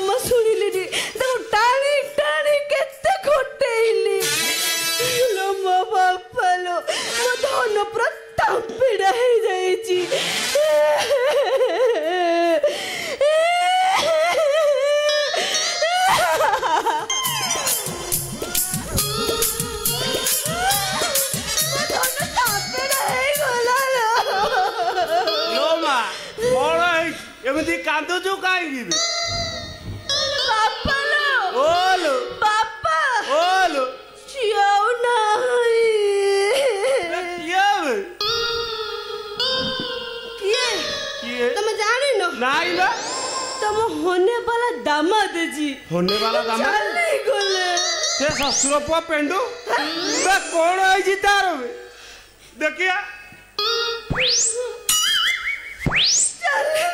जमा शुणिली टाणी टाणी केते खोटेइली लो मो बापा लो मो धन प्रताप पीड़ा हो जाइची एमती कांदुचु कहीं बापा लो ओलो बापा ओलो चियाऊ नहीं किए तुम जानी नो नहीं ना तुम होने वाला दामाद जी होने वाला दामाद चली गले से ससुर पुआ पेंडू बे कौन है जी तार में देखिया चली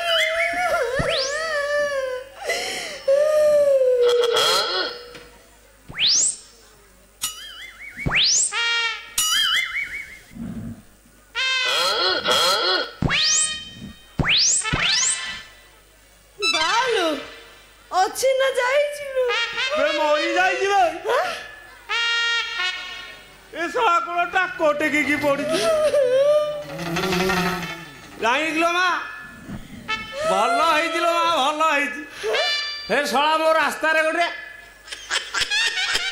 बालो अच्छी न जाई बे मोरी जाई ए साला कोला टाको टेकी की पड़ी जाइलो मा भल होइतिलो मा भल होइति हे साला मो रास्ता रे गोटे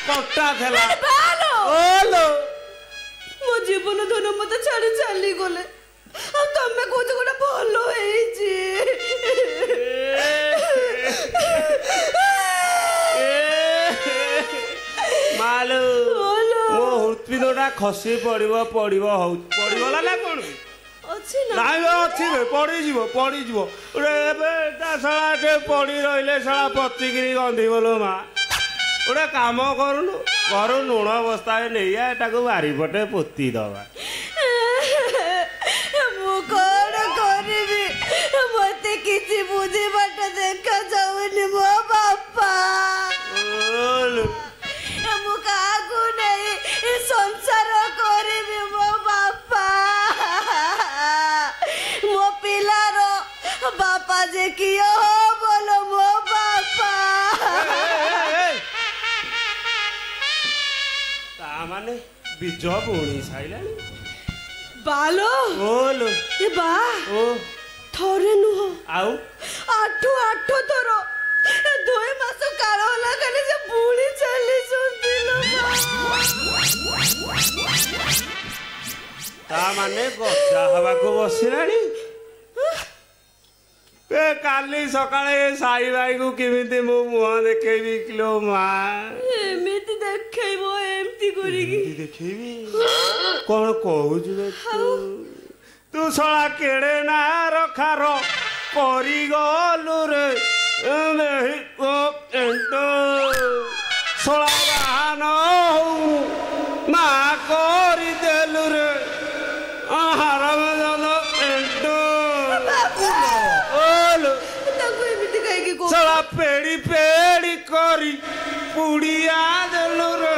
कट्टा थेला बालो ओलो मो जीवन धन मत छाड़ी चली गले अब तमे कोच गोटा भल होइची मालू मो हृत्पिंडटा खसी पड़िबो पड़िबो हौ पड़िबोला ना कोन अच्छी ना नाइ अच्छी बे पड़ी जीवो रे ता साला के पड़ी रहिले साला पतिगिरी गंधी बोलो मा ओडे काम करूनु घर लुण बस्ता नहीं एटाको बारी पटे पोती दबा मु कौन करिबी मते किछि बुझी बाट देखा जाउनी मो बापा ओलो मु काकू नहीं संसार करिबी मो बापा मो पिलारो बापा जे कियो बोलो मो बापा ता माने बीज बुणी साइलानी बालो ओलो ए बा ओ थोरे नुह आउ आठ थोर 2 मास काल होला खाली से बुणी चली सुंदिलो ता माने गजा हवा को बसिलानी ए काली सकाळे साई भाई को किमिति मो मुह देखेबी किलो मा एमिति देखैबो एमति करिकी देखेबी कोन कहूछ बे तू सळा केड़े ना रखार करी गलु रे नहीं ओ एंतो सळा बाहन मा करी देलु रे आहार में एंतो ओलो ताको एमिति काहे को सळा पेड़ी पेड़ी करी पुड़िया देलु रे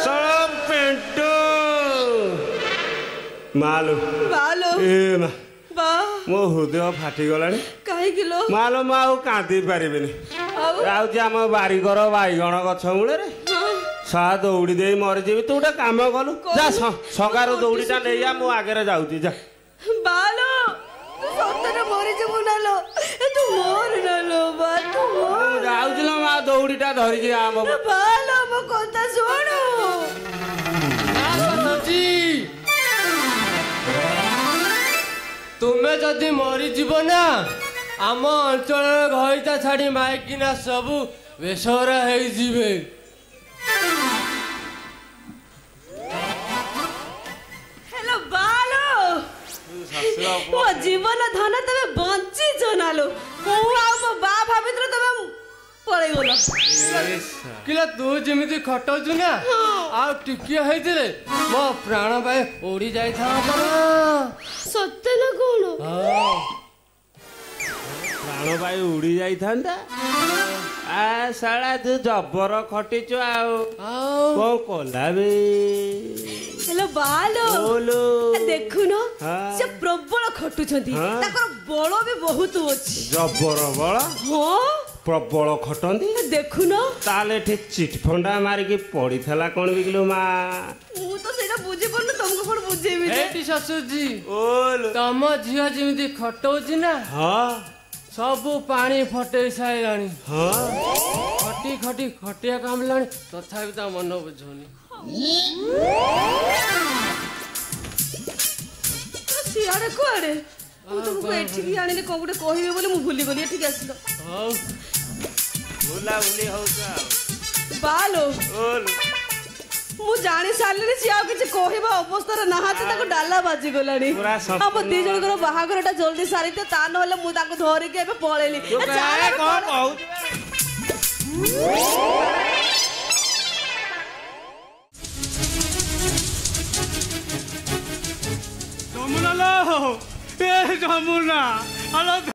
सळा पेंटो मालो बालो ए मा बा मो हृदय फाटी गलानी काहे किलो मालो मा आउ कांदी पारिबेनी आउची आम बारिकर बाईगण गछ मूले रे सा दौड़ी दे मरी जेबी तू गोटे काम कलु जा सगार दौड़ीटा नहीं आ मु आगे जाऊँगी जा बालो तू सतरे मरी जबु नालो तू मोर नालो बा तू मोर जाऊँगी मा दौड़ीटा धरिकी आम बालो मो कथा सुनो तुम्हें जदि मरीजीव ना आम अंचल घईता छाड़ी माइकिना सबू बेसरा हो हेलो बालो मो जीवन धन तबे बंची जनालो मु आ मो बा भाबित्र तबे पळै गलो किला तू जेमिति खटौचु ना आ टिकिया हेतिले मो प्राण पाए ओडी जाई था सत्य ना कोन प्राण भाई उड़ी जाई थांदा आ साला तू जबर खटिचु आउ कौन कोला बे हेलो बालो बोलो देखुनो हाँ। से प्रबल खटुछंती हाँ। ताकर बळ भी बहुत अछि जबर बड़ा हां ପ୍ରବଳ ଖଟନ୍ତି ଦେଖୁନ ତାହେଲେ ଏଠି ଚିଟଫଣ୍ଡା ମାରିକି ପଡ଼ିଥିଲା କ'ଣ ବିକିଲୁ ମା ମୁଁ ତ ସେଇଟା ବୁଝିପାରୁନି ତମକୁ କ'ଣ ବୁଝେଇବି ଯେ? ଏଇଠି ଶ୍ୱଶୁରଜୀ ଓଲୋ ତମ ଝିଅ ଯେମିତି ଖଟଉଛି ନା ହଁ ସବୁ ପାଣି ଫଟେଇ ସାରିଲାଣି ହଁ ଖଟି ଖଟି ଖଟିଆ କାମଲାଣି ତଥାପି ତା ମନ ବୁଝୁନି। ସିଆଡେ କୁଆଡେ ମୁଁ ତମକୁ ଏଠିକି ଆଣିଲି କ'ଣ ଗୋଟେ କହିବି ବୋଲି ମୁଁ ଭୁଲିଗଲି ଏଠିକି ଆସିଲ। ହଉ ବୁଲାବୁଲି ହଉଛ ଆଉ ବାଲୋ ଓଲୋ ମୁଁ ଜାଣି ସାରିଲିଣି ସିଏ ଆଉ କିଛି କହିବା ଅବସ୍ଥାରେ ନାହାନ୍ତି ତାକୁ ଡାଲା ବାଜିଗଲାଣି। ପୁରା ସପନ। ଆମ ଦି ଜଣଙ୍କର ବାହାଘରଟା ଜଲ୍ଦି ସାରିଦିଅ ତା ନହେଲେ ମୁଁ ତାକୁ ଧରିକି ଏବେ ପଳେଇଲି। ତୁ ଏ ଚାଲ କାଇଁ ଆମେ କ'ଣ ପଳେଇ- କହୁଛୁ ଯମୁନା ଲୋ ଏ ଯମୁନା ଆଲୋ